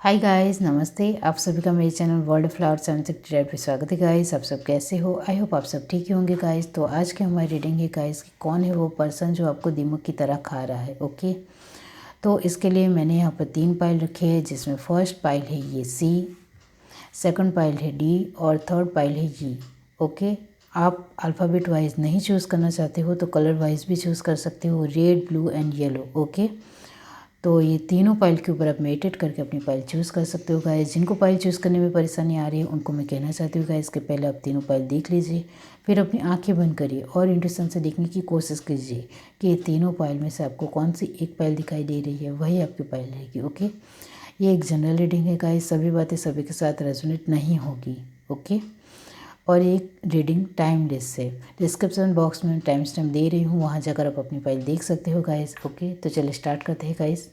Hi guys, नमस्ते। आप सभी का मेरे चैनल वर्ल्ड फ्लावर्स एंड पे स्वागत है गाइस। आप सब कैसे हो? आई होप आप सब ठीक ही होंगे गाइस। तो आज की हमारी रीडिंग है गाइस कि कौन है वो पर्सन जो आपको दीमक की तरह खा रहा है। ओके, तो इसके लिए मैंने यहाँ पर 3 पाइल रखे हैं, जिसमें फर्स्ट पाइल है ये सी, सेकंड पाइल है डी और थर्ड पाइल है जी। ओके, आप अल्फ़ाबेट वाइज नहीं चूज़ करना चाहते हो तो कलर वाइज भी चूज़ कर सकते हो, red, blue and yellow. Okay, तो ये तीनों पाइल के ऊपर आप मेडिटेट करके अपनी पाइल चूज़ कर सकते हो गाइस। जिनको पाइल चूज़ करने में परेशानी आ रही है उनको मैं कहना चाहती हूँ गाइस कि पहले आप तीनों पाइल देख लीजिए, फिर अपनी आंखें बंद करिए और इंट्यूशन से देखने की कोशिश कीजिए कि ये तीनों पाइल में से आपको कौन सी एक पाइल दिखाई दे रही है, वही आपकी पाइल रहेगी। ओके, ये एक जनरल रीडिंग है गाइस, सभी बातें सभी के साथ रेजोनेट नहीं होगी। ओके, और एक रीडिंग टाइमलेस है। डिस्क्रिप्शन बॉक्स में टाइम स्टैम्प दे रही हूँ, वहाँ जाकर आप अपनी फाइल देख सकते हो गाइस। ओके, तो चलिए स्टार्ट करते हैं गाइस।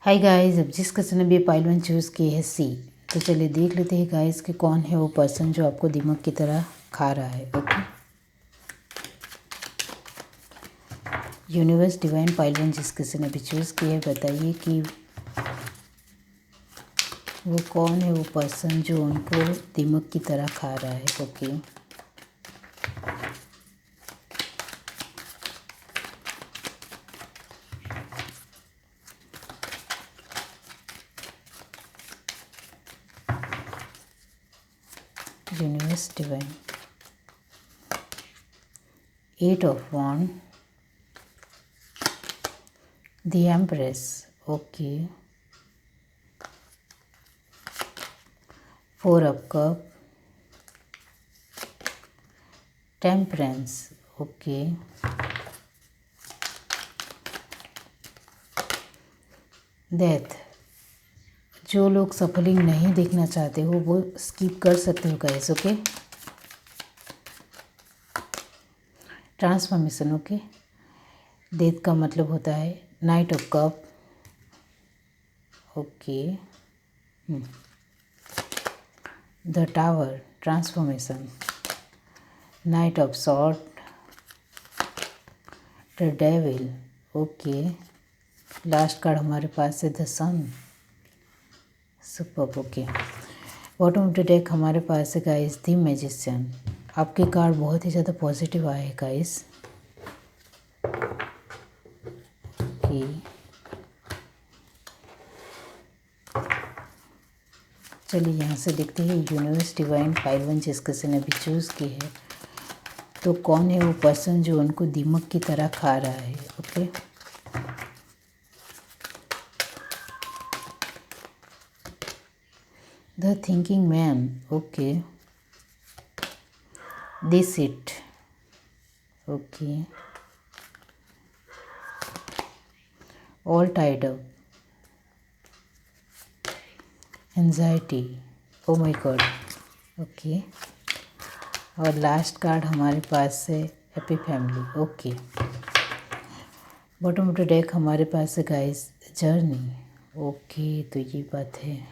हाय गाइस, अब जिस क्वेश्चन ने भी पाइल 1 चूज़ की है सी, तो चलिए देख लेते हैं गाइस कि कौन है वो पर्सन जो आपको दिमाग की तरह खा रहा है। ओके, यूनिवर्स डिवाइन पाइल 1 जिस किसी ने भी चूज़ की है, बताइए कि वो कौन है वो पर्सन जो उनको दिमाग की तरह खा रहा है। Okay, universe divine, 8 of wand, the empress. Okay, 4 of cup, temperance. Okay, death. जो लोग सफलिंग नहीं देखना चाहते हो वो स्किप कर सकते हो guys. Okay, transformation. Okay, death का मतलब होता है knight of cup. Okay, the tower, transformation, knight of sword, the devil. Okay, last card हमारे पास है the sun. Super. Okay, bottom of the deck हमारे पास है गाइस द मैजिशियन। आपके कार्ड बहुत ही ज़्यादा पॉजिटिव आए हैं गाइस। ओके, चलिए यहाँ से देखते हैं यूनिवर्स डिवाइन पाइल 1 जिस किसी ने भी चूज़ की है, तो कौन है वो पर्सन जो उनको दीमक की तरह खा रहा है। Okay, the thinking man. Okay, this it. Okay, all tied up, anxiety. Oh my God. Okay, और लास्ट कार्ड हमारे पास है happy family. Okay, bottom of the deck हमारे पास है गाइस जर्नी। ओके, तो ये बात है।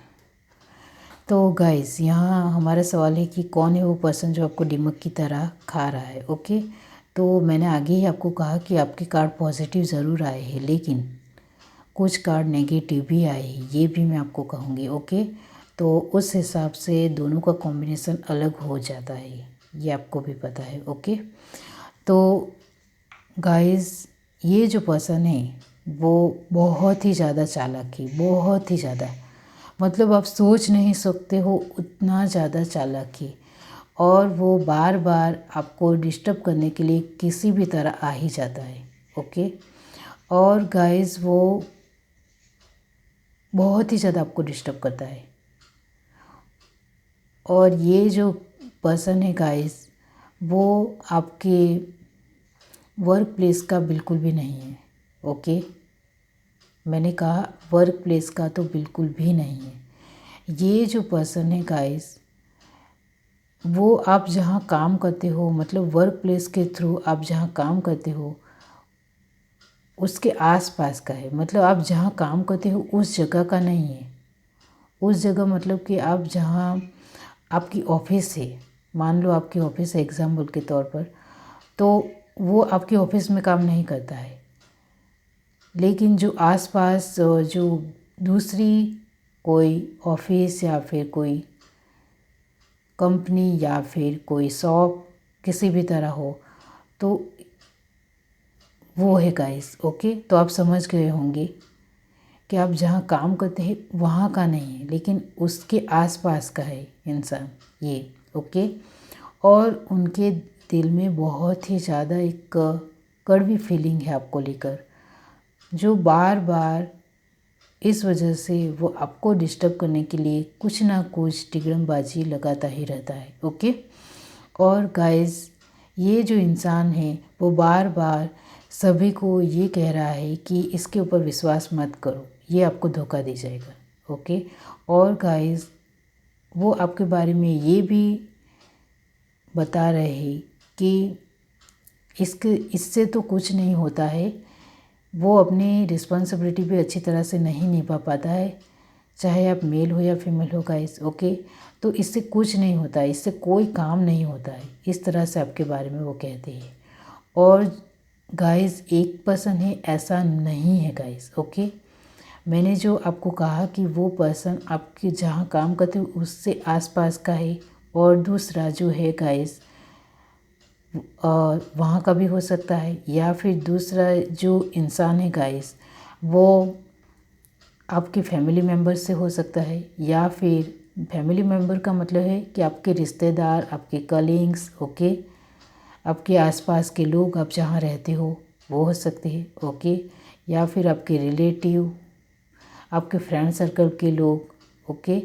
तो गाइस यहाँ हमारा सवाल है कि कौन है वो पर्सन जो आपको दिमाग की तरह खा रहा है। ओके, तो मैंने आगे ही आपको कहा कि आपके कार्ड पॉजिटिव ज़रूर आए हैं, लेकिन कुछ कार्ड नेगेटिव भी आए हैं, ये भी मैं आपको कहूँगी। ओके, तो उस हिसाब से दोनों का कॉम्बिनेशन अलग हो जाता है, ये आपको भी पता है। ओके, तो गाइस ये जो पर्सन है वो बहुत ही ज़्यादा चालाक है, बहुत ही ज़्यादा, मतलब आप सोच नहीं सकते हो उतना ज़्यादा चालाक है। और वो बार बार आपको डिस्टर्ब करने के लिए किसी भी तरह आ ही जाता है। ओके, और गाइस वो बहुत ही ज़्यादा आपको डिस्टर्ब करता है। और ये जो पर्सन है गाइस वो आपके वर्क प्लेस का बिल्कुल भी नहीं है। ओके, मैंने कहा वर्क प्लेस का तो बिल्कुल भी नहीं है। ये जो पर्सन है गाइस वो आप जहाँ काम करते हो, मतलब वर्क प्लेस के थ्रू आप जहाँ काम करते हो उसके आसपास का है, मतलब आप जहाँ काम करते हो उस जगह का नहीं है। उस जगह मतलब कि आप जहाँ आपकी ऑफिस है, मान लो आपकी ऑफिस है एग्जाम्पल के तौर पर, तो वो आपके ऑफिस में काम नहीं करता है, लेकिन जो आसपास जो दूसरी कोई ऑफिस या फिर कोई कंपनी या फिर कोई शॉप किसी भी तरह हो, तो वो है गाइस। ओके, तो आप समझ गए होंगे कि आप जहाँ काम करते हैं वहाँ का नहीं है, लेकिन उसके आसपास का है इंसान ये। ओके, और उनके दिल में बहुत ही ज़्यादा एक कड़वी फीलिंग है आपको लेकर, जो बार बार इस वजह से वो आपको डिस्टर्ब करने के लिए कुछ ना कुछ टिकड़मबाजी लगाता ही रहता है। ओके, और गाइस ये जो इंसान है वो बार बार सभी को ये कह रहा है कि इसके ऊपर विश्वास मत करो, ये आपको धोखा दे जाएगा। ओके, और गाइस वो आपके बारे में ये भी बता रहे हैं कि इससे तो कुछ नहीं होता है, वो अपनी रिस्पॉन्सिबिलिटी भी अच्छी तरह से नहीं निभा पाता है, चाहे आप मेल हो या फीमेल हो गाइस। ओके, तो इससे कुछ नहीं होता है, इससे कोई काम नहीं होता है, इस तरह से आपके बारे में वो कहते हैं। और गाइस 1% है ऐसा नहीं है गाइस। ओके, मैंने जो आपको कहा कि वो पर्सन आपके जहाँ काम करते हो उससे आसपास का है, और दूसरा जो है गाइस वहाँ का भी हो सकता है, या फिर दूसरा जो इंसान है गाइस वो आपके फैमिली मेम्बर से हो सकता है, या फिर फैमिली मेम्बर का मतलब है कि आपके रिश्तेदार, आपके कलीग्स। ओके, आपके आसपास के लोग, आप जहाँ रहते हो वो हो सकते हैं। ओके, या फिर आपके रिलेटिव, आपके फ्रेंड सर्कल के लोग। ओके,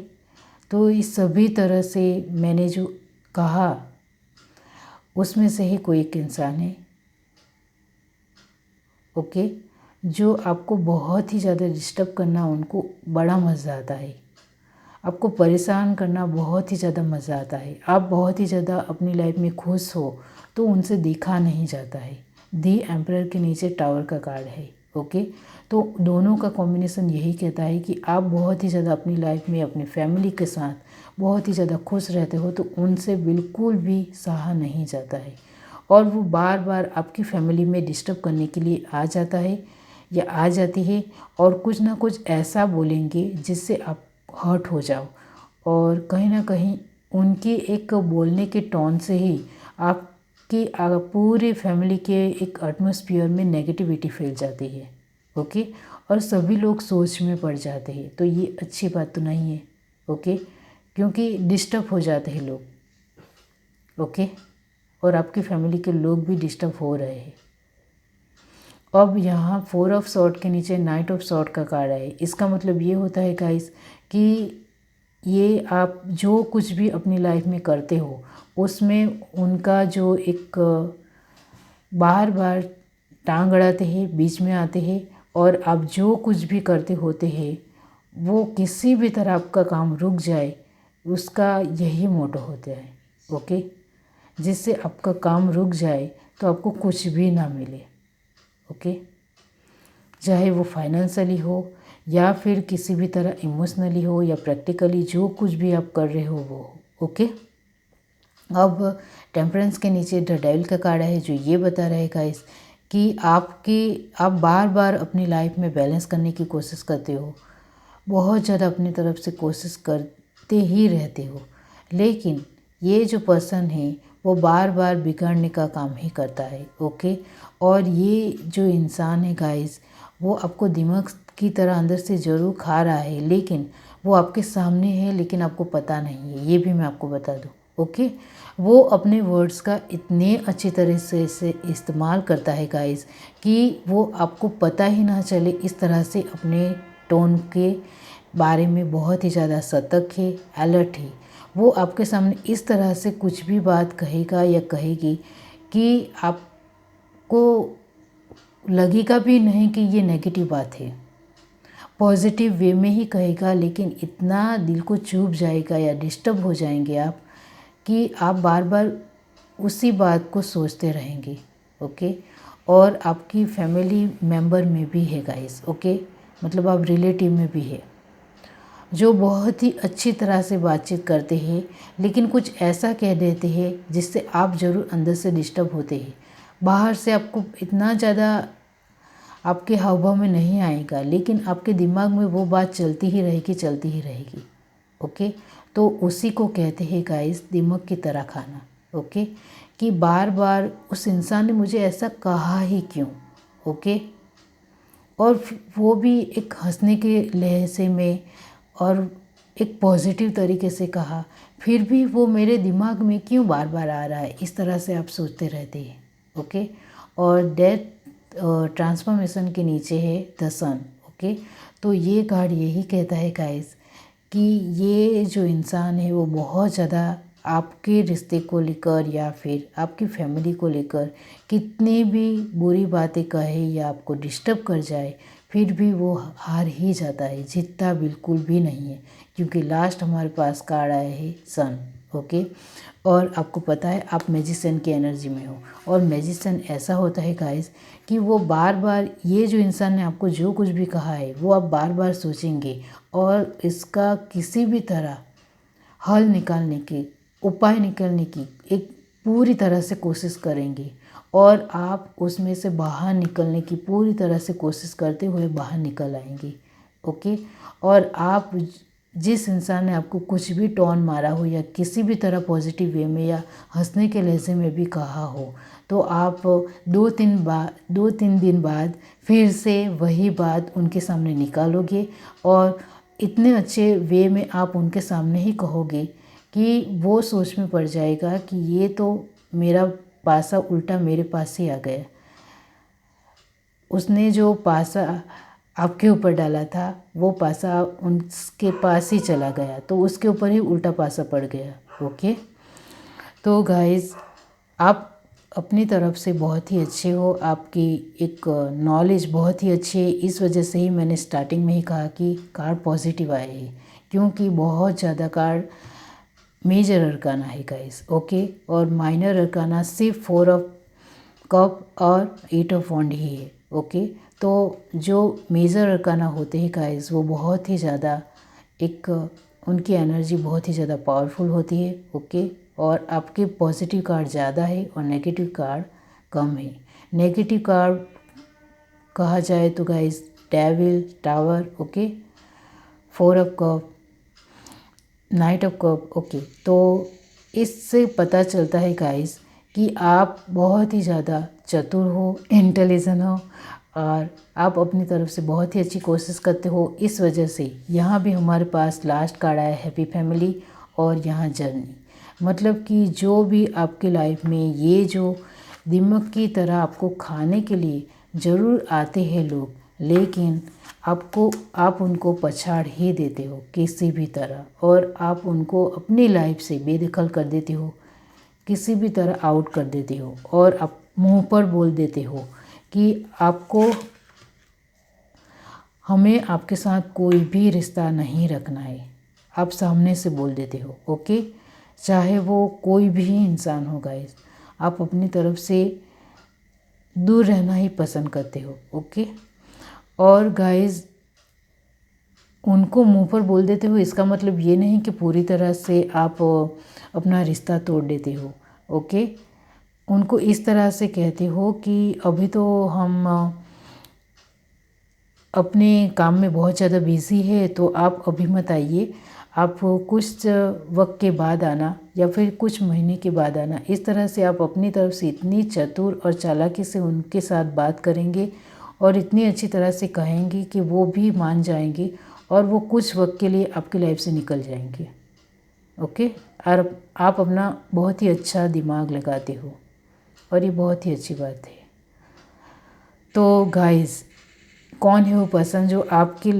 तो इस सभी तरह से मैंने जो कहा उसमें से ही कोई एक इंसान है। ओके, जो आपको बहुत ही ज़्यादा डिस्टर्ब करना उनको बड़ा मज़ा आता है, आपको परेशान करना बहुत ही ज़्यादा मज़ा आता है। आप बहुत ही ज़्यादा अपनी लाइफ में खुश हो तो उनसे देखा नहीं जाता है। दी एम्परर के नीचे टावर का कार्ड है। ओके, तो दोनों का कॉम्बिनेशन यही कहता है कि आप बहुत ही ज़्यादा अपनी लाइफ में अपनी फैमिली के साथ बहुत ही ज़्यादा खुश रहते हो, तो उनसे बिल्कुल भी सहा नहीं जाता है, और वो बार बार आपकी फैमिली में डिस्टर्ब करने के लिए आ जाता है या आ जाती है, और कुछ ना कुछ ऐसा बोलेंगे जिससे आप हर्ट हो जाओ, और कहीं ना कहीं उनकी एक बोलने के टोन से ही आपकी पूरी फैमिली के एक एटमॉस्फेयर में नेगेटिविटी फैल जाती है। ओके, और सभी लोग सोच में पड़ जाते हैं, तो ये अच्छी बात तो नहीं है। ओके, क्योंकि डिस्टर्ब हो जाते हैं लोग। ओके, और आपकी फैमिली के लोग भी डिस्टर्ब हो रहे हैं। अब यहाँ 4 ऑफ सॉर्ड के नीचे नाइट ऑफ सॉर्ड का कार्ड है। इसका मतलब ये होता है गाइस कि ये आप जो कुछ भी अपनी लाइफ में करते हो उसमें उनका जो एक बार बार टांग अड़ाते हैं, बीच में आते हैं, और आप जो कुछ भी करते होते हैं वो किसी भी तरह आपका काम रुक जाए, उसका यही मोटो होता है। ओके, जिससे आपका काम रुक जाए तो आपको कुछ भी ना मिले। ओके, चाहे वो फाइनेंशियली हो या फिर किसी भी तरह इमोशनली हो या प्रैक्टिकली, जो कुछ भी आप कर रहे हो वो। ओके, अब टेम्परेंस के नीचे द डेविल का कार्ड है, जो ये बता रहेगा इस कि आप बार बार अपनी लाइफ में बैलेंस करने की कोशिश करते हो, बहुत ज़्यादा अपनी तरफ से कोशिश करते ही रहते हो, लेकिन ये जो पर्सन है वो बार बार बिगड़ने का काम ही करता है। ओके, और ये जो इंसान है गाइस वो आपको दिमाग की तरह अंदर से ज़रूर खा रहा है, लेकिन वो आपके सामने है लेकिन आपको पता नहीं है, ये भी मैं आपको बता दूँ। ओके, वो अपने वर्ड्स का इतने अच्छी तरह से इस्तेमाल करता है गाइस कि वो आपको पता ही ना चले, इस तरह से अपने टोन के बारे में बहुत ही ज़्यादा सतर्क है, अलर्ट है। वो आपके सामने इस तरह से कुछ भी बात कहेगा या कहेगी कि आपको लगेगा भी नहीं कि ये नेगेटिव बात है, पॉजिटिव वे में ही कहेगा, लेकिन इतना दिल को चुभ जाएगा या डिस्टर्ब हो जाएंगे आप कि आप बार बार उसी बात को सोचते रहेंगे। ओके, और आपकी फैमिली मेम्बर में भी है गाइस। ओके, मतलब आप रिलेटिव में भी है, जो बहुत ही अच्छी तरह से बातचीत करते हैं, लेकिन कुछ ऐसा कह देते हैं जिससे आप ज़रूर अंदर से डिस्टर्ब होते हैं। बाहर से आपको इतना ज़्यादा आपके हाव भाव में नहीं आएगा, लेकिन आपके दिमाग में वो बात चलती ही रहेगी, चलती ही रहेगी। ओके, तो उसी को कहते हैं गाइस दिमाग की तरह खाना। ओके, कि बार बार उस इंसान ने मुझे ऐसा कहा ही क्यों। ओके, और वो भी एक हंसने के लहजे में और एक पॉजिटिव तरीके से कहा, फिर भी वो मेरे दिमाग में क्यों बार बार आ रहा है, इस तरह से आप सोचते रहते हैं। ओके, और डेथ ट्रांसफॉर्मेशन के नीचे है द सन। ओके, तो ये कार्ड यही कहता है गाइस कि ये जो इंसान है वो बहुत ज़्यादा आपके रिश्ते को लेकर या फिर आपकी फैमिली को लेकर कितनी भी बुरी बातें कहे या आपको डिस्टर्ब कर जाए, फिर भी वो हार ही जाता है, जीतता बिल्कुल भी नहीं है। क्योंकि लास्ट हमारे पास कार्ड आया है सन। ओके, और आपको पता है आप मैजिशियन की एनर्जी में हो, और मैजिशियन ऐसा होता है गाइस कि वो बार बार ये जो इंसान ने आपको जो कुछ भी कहा है वो आप बार बार सोचेंगे और इसका किसी भी तरह हल निकालने की, उपाय निकालने की एक पूरी तरह से कोशिश करेंगे, और आप उसमें से बाहर निकलने की पूरी तरह से कोशिश करते हुए बाहर निकल आएंगे। ओके, और आप जिस इंसान ने आपको कुछ भी टॉन मारा हो या किसी भी तरह पॉजिटिव वे में या हंसने के लहजे में भी कहा हो, तो आप 2-3 दिन बाद फिर से वही बात उनके सामने निकालोगे, और इतने अच्छे वे में आप उनके सामने ही कहोगे कि वो सोच में पड़ जाएगा कि ये तो मेरा पासा उल्टा मेरे पास ही आ गया। उसने जो पासा आपके ऊपर डाला था वो पासा उसके पास ही चला गया, तो उसके ऊपर ही उल्टा पासा पड़ गया। ओके, तो गाइस आप अपनी तरफ से बहुत ही अच्छे हो, आपकी एक नॉलेज बहुत ही अच्छी है। इस वजह से ही मैंने स्टार्टिंग में ही कहा कि कार्ड पॉजिटिव आए हैं, क्योंकि बहुत ज़्यादा कार्ड मेजर अरकाना है गाइस। ओके, और माइनर अरकाना सिर्फ 4 ऑफ कप और 8 ऑफ वॉन्ड ही है। ओके, तो जो मेजर अरकाना होते हैं गाइस वो बहुत ही ज़्यादा एक उनकी एनर्जी बहुत ही ज़्यादा पावरफुल होती है। ओके, और आपके पॉजिटिव कार्ड ज़्यादा है और नेगेटिव कार्ड कम है। नेगेटिव कार्ड कहा जाए तो guys devil, tower, okay, 4 of cup, night of cup. Okay, तो इससे पता चलता है गाइस कि आप बहुत ही ज़्यादा चतुर हो, इंटेलिजेंट हो, और आप अपनी तरफ से बहुत ही अच्छी कोशिश करते हो। इस वजह से यहाँ भी हमारे पास लास्ट कार्ड आया हैप्पी फैमिली, और यहाँ जर्नी। मतलब कि जो भी आपके लाइफ में ये जो दिमाग की तरह आपको खाने के लिए ज़रूर आते हैं लोग, लेकिन आप उनको पछाड़ ही देते हो किसी भी तरह, और आप उनको अपनी लाइफ से बेदखल कर देते हो, किसी भी तरह आउट कर देते हो, और आप मुंह पर बोल देते हो कि हमें आपके साथ कोई भी रिश्ता नहीं रखना है। आप सामने से बोल देते हो। ओके, चाहे वो कोई भी इंसान हो गाइस, आप अपनी तरफ से दूर रहना ही पसंद करते हो। ओके, और गाइस उनको मुंह पर बोल देते हो इसका मतलब ये नहीं कि पूरी तरह से आप अपना रिश्ता तोड़ देते हो। ओके, उनको इस तरह से कहते हो कि अभी तो हम अपने काम में बहुत ज़्यादा बिज़ी है, तो आप अभी मत आइए, आप कुछ वक्त के बाद आना या फिर कुछ महीने के बाद आना। इस तरह से आप अपनी तरफ से इतनी चतुर और चालाकी से उनके साथ बात करेंगे और इतनी अच्छी तरह से कहेंगे कि वो भी मान जाएंगे और वो कुछ वक्त के लिए आपकी लाइफ से निकल जाएंगे। ओके, और आप अपना बहुत ही अच्छा दिमाग लगाते हो, और ये बहुत ही अच्छी बात है। तो गाइस, कौन है वो पर्सन जो आपकी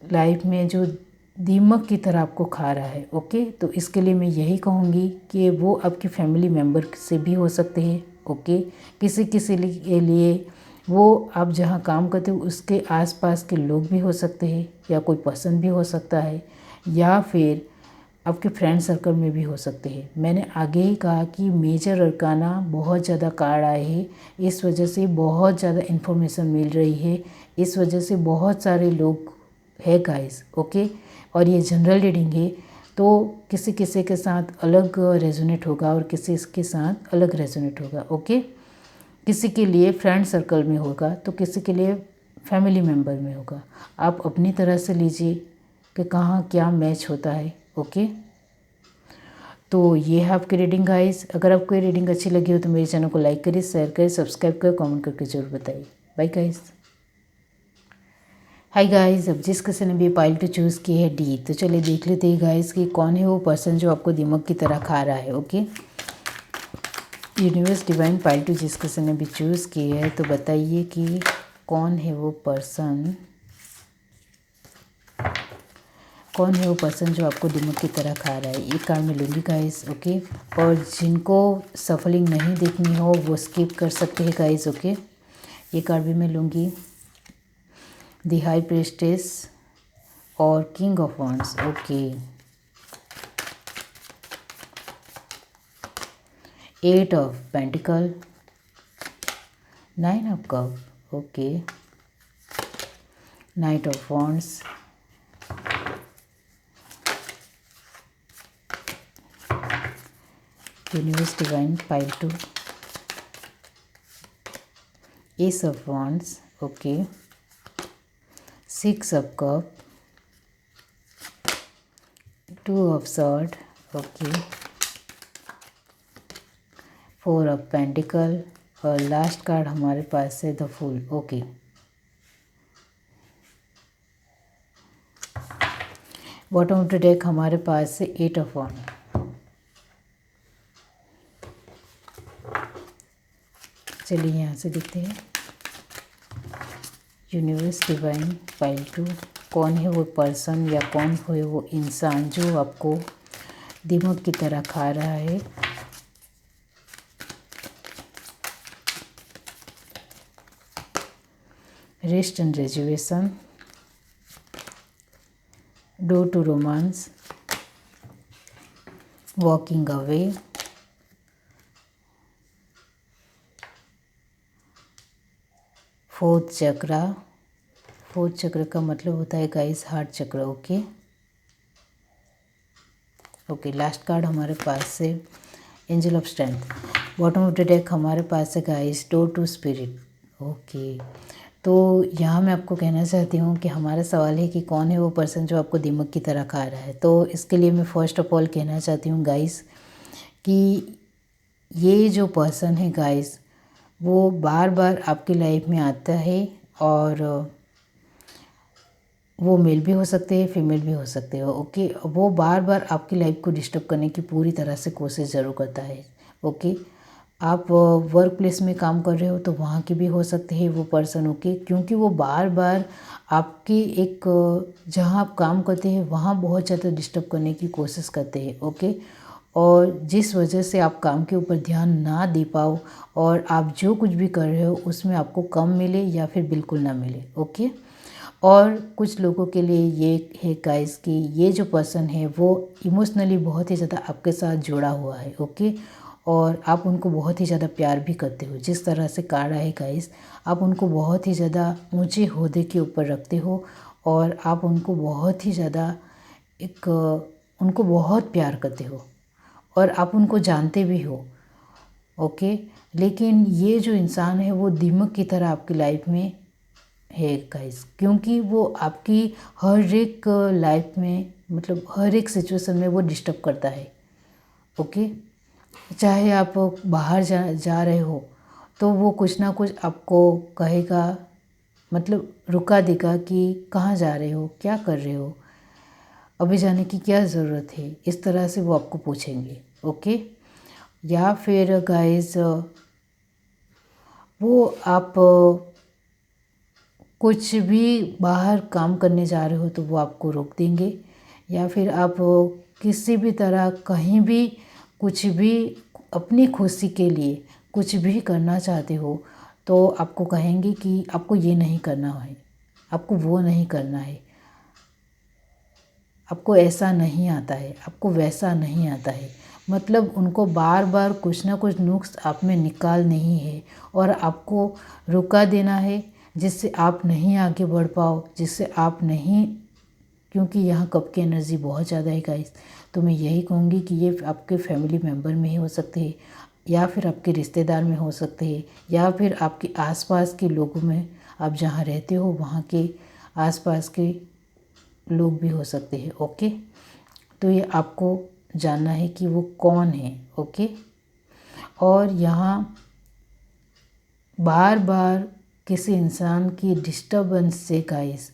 लाइफ में जो दीमक की तरह आपको खा रहा है? ओके, तो इसके लिए मैं यही कहूँगी कि वो आपकी फैमिली मेम्बर से भी हो सकते हैं। ओके, किसी किसी के लिए वो आप जहाँ काम करते हो उसके आसपास के लोग भी हो सकते हैं, या कोई पर्सन भी हो सकता है, या फिर आपके फ्रेंड सर्कल में भी हो सकते हैं। मैंने आगे ही कहा कि मेजर अरकाना बहुत ज़्यादा कार्ड आए हैं, इस वजह से बहुत ज़्यादा इन्फॉर्मेशन मिल रही है, इस वजह से बहुत सारे लोग है गाइस। ओके, और ये जनरल रीडिंग है, तो किसी किसी के साथ अलग रेजोनेट होगा और किसी के साथ अलग रेजोनेट होगा। ओके, किसी के लिए फ्रेंड सर्कल में होगा तो किसी के लिए फैमिली मेम्बर में होगा। आप अपनी तरह से लीजिए कि कहाँ क्या मैच होता है। ओके, तो ये है आपकी रीडिंग गाइस। अगर आपको ये रीडिंग अच्छी लगी हो तो मेरे चैनल को लाइक करिए, शेयर करिए, सब्सक्राइब करिए, कमेंट करके जरूर बताइए। Bye guys. हाय गाइस, अब जिस किसी ने भी पाइल टू चूज़ की है डी, तो चलिए देख लेते हैं गाइस कि कौन है वो पर्सन जो आपको दिमाग की तरह खा रहा है। Okay, universe divine pile two जिस किसी ने भी चूज़ की है तो बताइए कि कौन है वो पर्सन, कौन है वो पर्सन जो आपको दिमाग की तरह खा रहा है। ये कार्ड में लूँगी गाइस। ओके, और जिनको सफलिंग नहीं देखनी हो वो स्किप कर सकते हैं गाइस। ओके, ये कार्ड भी मैं लूँगी, द हाई प्रीस्टेस और king of wands. Okay, 8 of pentacle, 9 of cup. Okay, knight of wands, universe divine pile two, ace of wands. Okay, 6 of cup, 2 of sword. Okay, 4 of pentacle और last card हमारे पास है the fool. Okay, bottom of the deck हमारे पास है 8 of वॉन्ड। चलिए यहाँ से देखते हैं यूनिवर्स डिवाइन पाइल टू, कौन है वो पर्सन या कौन है वो इंसान जो आपको दिमाग की तरह खा रहा है। Rest and rejuvenation, door to romance, walking away, fourth chakra. Fourth chakra का मतलब होता है guys heart chakra. Okay, okay, last card हमारे पास से angel of strength. Bottom of the deck हमारे पास है guys door to spirit. Okay, तो यहाँ मैं आपको कहना चाहती हूँ कि हमारा सवाल है कि कौन है वो पर्सन जो आपको दिमाग की तरह खा रहा है। तो इसके लिए मैं फर्स्ट ऑफ ऑल कहना चाहती हूँ गाइस कि ये जो पर्सन है गाइस वो बार बार आपकी लाइफ में आता है और वो मेल भी हो सकते हैं, फीमेल भी हो सकते हो। ओके, वो बार बार आपकी लाइफ को डिस्टर्ब करने की पूरी तरह से कोशिश ज़रूर करता है। ओके, आप वर्क प्लेस में काम कर रहे हो तो वहाँ के भी हो सकते हैं वो पर्सन। ओके, क्योंकि वो बार बार आपकी एक जहाँ आप काम करते हैं वहाँ बहुत ज़्यादा डिस्टर्ब करने की कोशिश करते हैं। ओके, और जिस वजह से आप काम के ऊपर ध्यान ना दे पाओ और आप जो कुछ भी कर रहे हो उसमें आपको कम मिले या फिर बिल्कुल ना मिले। ओके, और कुछ लोगों के लिए ये है गाइस कि ये जो पर्सन है वो इमोशनली बहुत ही ज़्यादा आपके साथ जुड़ा हुआ है। ओके, और आप उनको बहुत ही ज़्यादा प्यार भी करते हो। जिस तरह से कार्ड है गाइस, आप उनको बहुत ही ज़्यादा ऊंचे ओहदे के ऊपर रखते हो और आप उनको बहुत ही ज़्यादा उनको बहुत प्यार करते हो और आप उनको जानते भी हो। ओके, लेकिन ये जो इंसान है वो दीमक की तरह आपकी लाइफ में है गाइस, क्योंकि वो आपकी हर एक लाइफ में मतलब हर एक सिचुएशन में वो डिस्टर्ब करता है। ओके, चाहे आप बाहर जा रहे हो तो वो कुछ ना कुछ आपको कहेगा, मतलब रुका देगा कि कहाँ जा रहे हो, क्या कर रहे हो, अभी जाने की क्या ज़रूरत है, इस तरह से वो आपको पूछेंगे। ओके, या फिर गाइस वो आप कुछ भी बाहर काम करने जा रहे हो तो वो आपको रोक देंगे, या फिर आप किसी भी तरह कहीं भी कुछ भी अपनी खुशी के लिए कुछ भी करना चाहते हो तो आपको कहेंगे कि आपको ये नहीं करना है, आपको वो नहीं करना है, आपको ऐसा नहीं आता है, आपको वैसा नहीं आता है। मतलब उनको बार बार कुछ ना कुछ नुक्स आप में निकाल नहीं है और आपको रुका देना है, जिससे आप नहीं आगे बढ़ पाओ, जिससे आप नहीं क्योंकि यहाँ कप की एनर्जी बहुत ज़्यादा है गाइस। तो मैं यही कहूँगी कि ये आपके फैमिली मेम्बर में ही हो सकते हैं, या फिर आपके रिश्तेदार में हो सकते हैं, या फिर आपके आसपास के लोगों में, आप जहाँ रहते हो वहाँ के आसपास के लोग भी हो सकते हैं। ओके, तो ये आपको जानना है कि वो कौन है। ओके, और यहाँ बार बार किसी इंसान की डिस्टर्बेंस से गाइस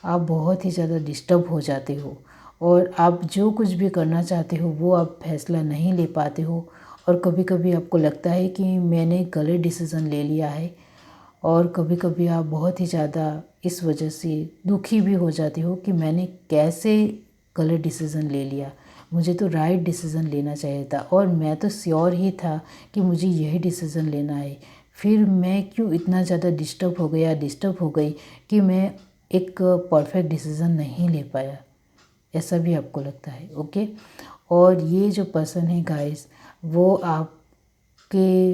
आप बहुत ही ज़्यादा डिस्टर्ब हो जाते हो, और आप जो कुछ भी करना चाहते हो वो आप फैसला नहीं ले पाते हो, और कभी कभी आपको लगता है कि मैंने गलत डिसीज़न ले लिया है, और कभी कभी आप बहुत ही ज़्यादा इस वजह से दुखी भी हो जाते हो कि मैंने कैसे गलत डिसीज़न ले लिया, मुझे तो राइट डिसीज़न लेना चाहिए था, और मैं तो श्योर ही था कि मुझे यही डिसीज़न लेना है, फिर मैं क्यों इतना ज़्यादा डिस्टर्ब हो गई कि मैं एक परफेक्ट डिसीज़न नहीं ले पाया। ऐसा भी आपको लगता है। ओके, और ये जो पर्सन है गाइस वो आपके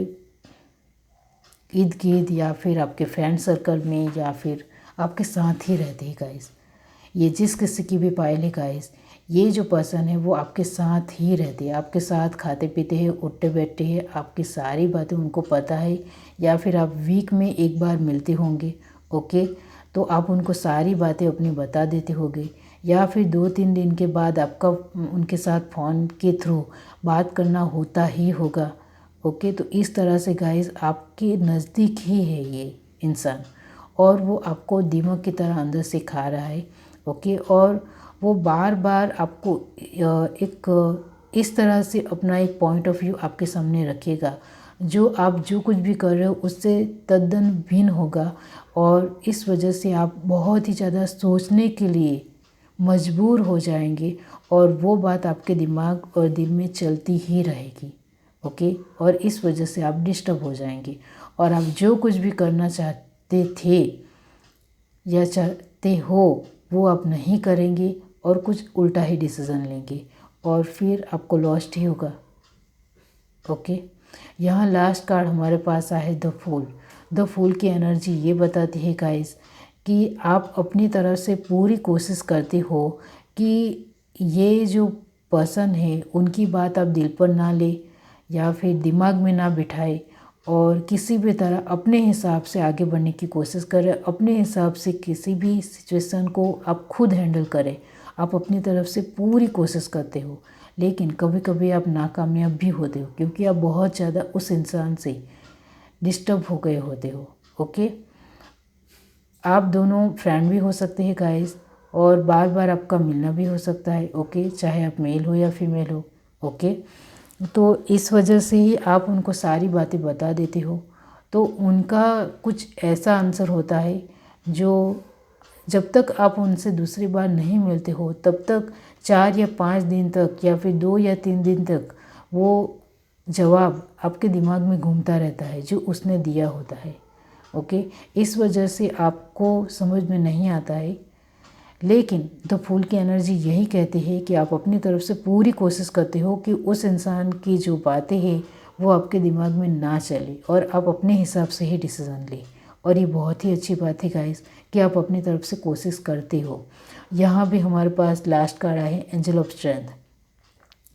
इर्द गिर्द या फिर आपके फ्रेंड सर्कल में या फिर आपके साथ ही रहते हैं गाइस। ये जिस किसी की भी पायल है गाइस, ये जो पर्सन है वो आपके साथ ही रहते हैं, आपके साथ खाते पीते हैं, उठते बैठते हैं, आपकी सारी बातें उनको पता है, या फिर आप वीक में एक बार मिलते होंगे। ओके, तो आप उनको सारी बातें अपनी बता देते होंगे, या फिर 2-3 दिन के बाद आपका उनके साथ फ़ोन के थ्रू बात करना होता ही होगा। ओके, तो इस तरह से गाइस आपके नज़दीक ही है ये इंसान, और वो आपको दीमक की तरह अंदर से खा रहा है। ओके, और वो बार बार आपको एक इस तरह से अपना एक पॉइंट ऑफ व्यू आपके सामने रखेगा, जो आप जो कुछ भी कर रहे हो उससे तद्दन भिन्न होगा, और इस वजह से आप बहुत ही ज़्यादा सोचने के लिए मजबूर हो जाएंगे, और वो बात आपके दिमाग और दिल में चलती ही रहेगी। ओके, और इस वजह से आप डिस्टर्ब हो जाएंगे, और आप जो कुछ भी करना चाहते थे या चाहते हो वो आप नहीं करेंगे, और कुछ उल्टा ही डिसीज़न लेंगे, और फिर आपको लॉस्ट ही होगा। ओके, यहाँ लास्ट कार्ड हमारे पास आया है द फूल। द फूल की एनर्जी ये बताती है गाइस कि आप अपनी तरफ से पूरी कोशिश करते हो कि ये जो पर्सन है उनकी बात आप दिल पर ना ले या फिर दिमाग में ना बिठाए, और किसी भी तरह अपने हिसाब से आगे बढ़ने की कोशिश करें, अपने हिसाब से किसी भी सिचुएशन को आप खुद हैंडल करें। आप अपनी तरफ से पूरी कोशिश करते हो, लेकिन कभी कभी आप नाकामयाब भी होते हो, क्योंकि आप बहुत ज़्यादा उस इंसान से डिस्टर्ब हो गए होते हो। ओके, आप दोनों फ्रेंड भी हो सकते हैं गाइस, और बार बार आपका मिलना भी हो सकता है। ओके, चाहे आप मेल हो या फीमेल हो। ओके, तो इस वजह से ही आप उनको सारी बातें बता देते हो, तो उनका कुछ ऐसा आंसर होता है जो जब तक आप उनसे दूसरी बार नहीं मिलते हो तब तक 4 या 5 दिन तक या फिर 2 या 3 दिन तक वो जवाब आपके दिमाग में घूमता रहता है जो उसने दिया होता है। ओके, इस वजह से आपको समझ में नहीं आता है, लेकिन द फूल की एनर्जी यही कहती है कि आप अपनी तरफ से पूरी कोशिश करते हो कि उस इंसान की जो बातें हैं वो आपके दिमाग में ना चले, और आप अपने हिसाब से ही डिसीज़न लें। और ये बहुत ही अच्छी बात है गाइस कि आप अपनी तरफ से कोशिश करते हो। यहाँ भी हमारे पास लास्ट कार्ड आया है एंजल ऑफ स्ट्रेंथ।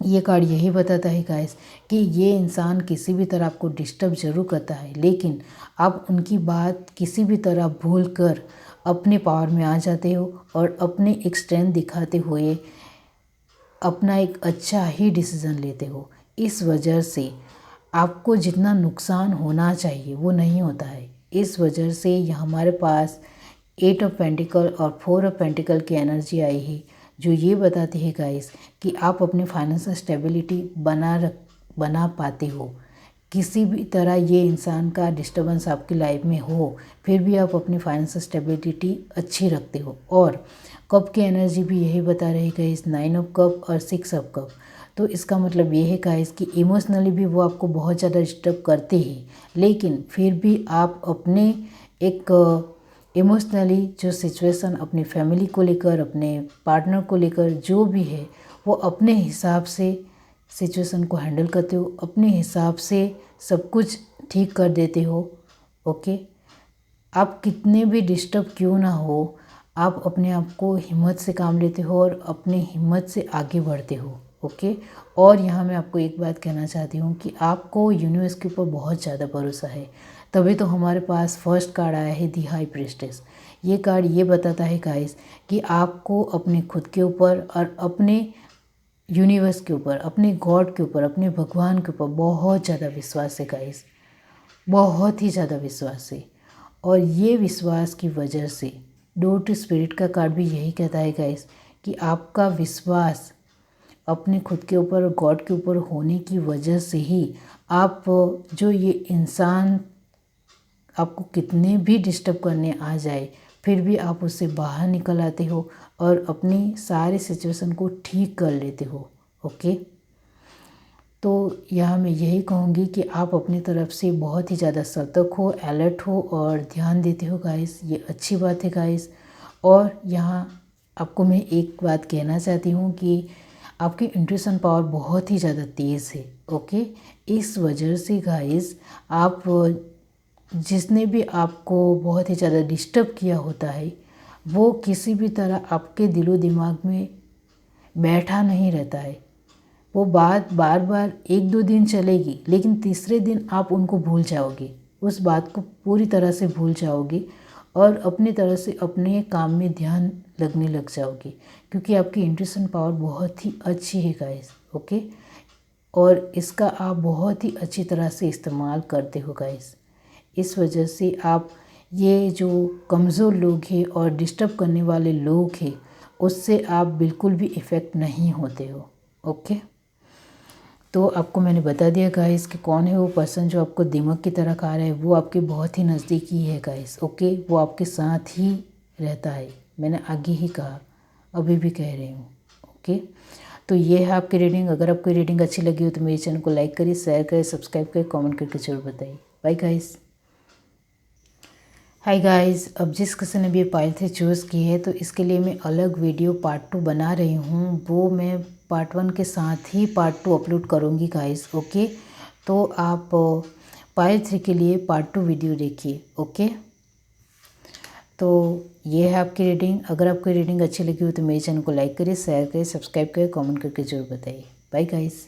ये कार्ड यही बताता है गाइस कि ये इंसान किसी भी तरह आपको डिस्टर्ब जरूर करता है, लेकिन आप उनकी बात किसी भी तरह भूल कर अपने पावर में आ जाते हो, और अपने एक स्ट्रेंथ दिखाते हुए अपना एक अच्छा ही डिसीज़न लेते हो। इस वजह से आपको जितना नुकसान होना चाहिए वो नहीं होता है। इस वजह से हमारे पास 8 ऑफ पेंटिकल और 4 ऑफ पेंटिकल की एनर्जी आई है, जो ये बताती है गाइस कि आप अपनी फाइनेंशियल स्टेबिलिटी बना पाते हो। किसी भी तरह ये इंसान का डिस्टर्बेंस आपकी लाइफ में हो, फिर भी आप अपनी फाइनेंशियल स्टेबिलिटी अच्छी रखते हो। और कप की एनर्जी भी यही बता रही गाइस, 9 ऑफ कप और 6 ऑफ कप। तो इसका मतलब ये है गाइस कि इमोशनली भी वो आपको बहुत ज़्यादा डिस्टर्ब करते हैं, लेकिन फिर भी आप अपने एक इमोशनली जो सिचुएशन अपनी फैमिली को लेकर, अपने पार्टनर को लेकर जो भी है, वो अपने हिसाब से सिचुएशन को हैंडल करते हो, अपने हिसाब से सब कुछ ठीक कर देते हो। ओके, आप कितने भी डिस्टर्ब क्यों ना हो, आप अपने आप को हिम्मत से काम लेते हो और अपने हिम्मत से आगे बढ़ते हो। ओके। और यहाँ मैं आपको एक बात कहना चाहती हूँ कि आपको यूनिवर्स के ऊपर बहुत ज़्यादा भरोसा है, तभी तो हमारे पास फर्स्ट कार्ड आया है दी हाई प्रीस्टेस। ये कार्ड ये बताता है गाइस कि आपको अपने खुद के ऊपर और अपने यूनिवर्स के ऊपर, अपने गॉड के ऊपर, अपने भगवान के ऊपर बहुत ज़्यादा विश्वास है गाइस, बहुत ही ज़्यादा विश्वास है। और ये विश्वास की वजह से डोर टू स्पिरिट का कार्ड भी यही कहता है गाइस कि आपका विश्वास अपने खुद के ऊपर और गॉड के ऊपर होने की वजह से ही आप, जो ये इंसान आपको कितने भी डिस्टर्ब करने आ जाए फिर भी आप उससे बाहर निकल आते हो और अपनी सारे सिचुएशन को ठीक कर लेते हो। ओके। तो यहाँ मैं यही कहूँगी कि आप अपनी तरफ से बहुत ही ज़्यादा सतर्क हो, अलर्ट हो और ध्यान देते हो गाइस, ये अच्छी बात है गाइस। और यहाँ आपको मैं एक बात कहना चाहती हूँ कि आपकी इंट्यूशन पावर बहुत ही ज़्यादा तेज़ है। ओके। इस वजह से गाइस आप, जिसने भी आपको बहुत ही ज़्यादा डिस्टर्ब किया होता है वो किसी भी तरह आपके दिलो दिमाग में बैठा नहीं रहता है। वो बात बार बार 1-2 दिन चलेगी लेकिन तीसरे दिन आप उनको भूल जाओगे, उस बात को पूरी तरह से भूल जाओगे और अपनी तरह से अपने काम में ध्यान लगने लग जाओगे, क्योंकि आपकी इंट्यूशन पावर बहुत ही अच्छी है गाइस। ओके। और इसका आप बहुत ही अच्छी तरह से इस्तेमाल करते हो गाइस। इस वजह से आप, ये जो कमज़ोर लोग हैं और डिस्टर्ब करने वाले लोग हैं उससे आप बिल्कुल भी इफ़ेक्ट नहीं होते हो। ओके। तो आपको मैंने बता दिया गाइस कि कौन है वो पर्सन जो आपको दिमाग की तरह खा रहा है। वो आपके बहुत ही नज़दीकी है गाइस। ओके। वो आपके साथ ही रहता है, मैंने आगे ही कहा, अभी भी कह रही हूँ। ओके। तो ये है आपकी रीडिंग। अगर आपको रीडिंग अच्छी लगी हो तो मेरे चैनल को लाइक करिए, शेयर करिए, सब्सक्राइब करिए, कमेंट करके जरूर बताइए। Bye guys. हाय गाइस, अब जिस किसी ने भी पायल से चूज़ की है तो इसके लिए मैं अलग वीडियो पार्ट 2 बना रही हूँ। वो मैं पार्ट 1 के साथ ही पार्ट 2 अपलोड करूँगी गाइस। ओके। तो आप पायल 3 के लिए पार्ट 2 वीडियो देखिए। ओके। तो ये है आपकी रीडिंग। अगर आपको रीडिंग अच्छी लगी हो तो मेरे चैनल को लाइक करिए, शेयर करिए, सब्सक्राइब करिए, कमेंट करके जरूर बताइए। Bye guys.